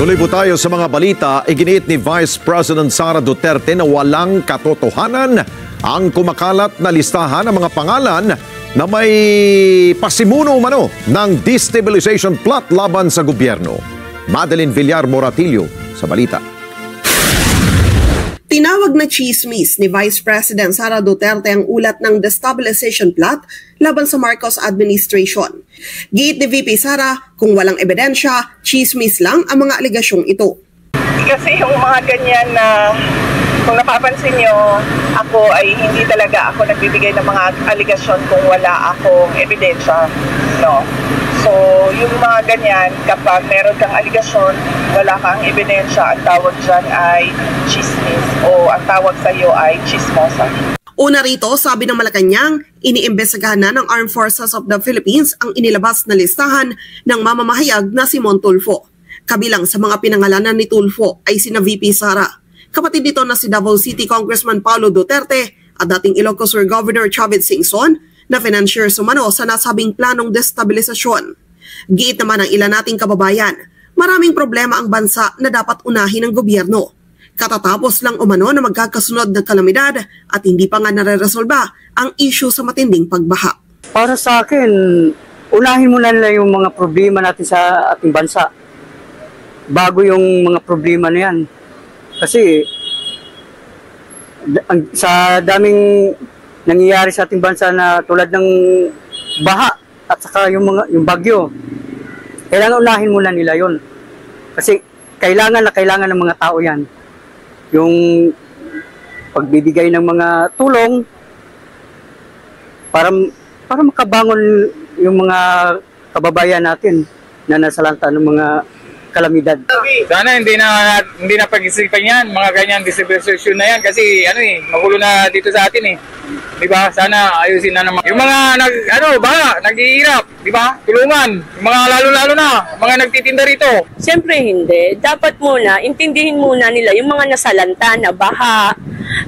Tuloy po tayo sa mga balita. Iginiit ni Vice President Sara Duterte na walang katotohanan ang kumakalat na listahan ng mga pangalan na may pasimuno umano ng destabilization plot laban sa gobyerno. Madeline Villar Moratillo sa balita. Tinawag na chismis ni Vice President Sara Duterte ang ulat ng destabilization plot laban sa Marcos administration. Giit ni VP Sara, kung walang ebidensya, chismis lang ang mga alegasyong ito. Kasi yung mga ganyan na, kung napapansin nyo, ako ay hindi talaga ako nagbibigay ng mga alegasyon kung wala akong ebidensya. No? So, yung mga ganyan, kapag meron kang alegasyon, wala kang ebidensya, ang tawag dyan ay chismis o ang tawag sa iyo ay chismosa. Una rito, sabi ng Malacanang, iniimbestigahan na ng Armed Forces of the Philippines ang inilabas na listahan ng mamamahayag na si Mon Tulfo. Kabilang sa mga pinangalanan ni Tulfo ay sina VP Sara. Kapatid nito na si Davao City Congressman Paulo Duterte at dating Ilocos Sur Governor Chavit Singson na financier sumano sa nasabing planong destabilisasyon. Giit naman ng ilan nating kababayan, maraming problema ang bansa na dapat unahin ng gobyerno. Katatapos lang umano na magkakasunod ng kalamidad at hindi pa nga nare-resolba ang issue sa matinding pagbaha. Para sa akin, unahin muna nila yung mga problema natin sa ating bansa bago yung mga problema na yan. Kasi sa daming nangyayari sa ating bansa na tulad ng baha at saka yung bagyo, kailangan unahin muna nila yon. Kasi kailangan ng mga tao yan. Yung pagbibigay ng mga tulong para makabangon yung mga kababayan natin na nasalanta ng mga kalamidad. Sana hindi na pag-isipan yan, mga ganyan destabilization na yan kasi magulo na dito sa atin eh. 'Di ba? Sana ayusin na naman. Yung mga naghihirap, 'di ba? Tulungan, yung mga lalo-lalo na mga nagtitinda rito. Siyempre hindi. Dapat muna intindihin muna nila yung mga nasalanta na baha,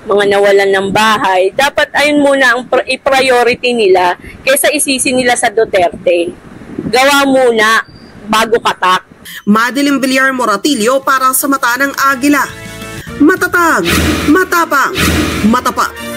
mga nawalan ng bahay. Dapat ayun muna ang i-priority nila kaysa isisi nila sa Duterte. Gawa muna bago katak. Madeline Villar Moratillo para sa Mata ng Agila. Matatag, matapang, matapat.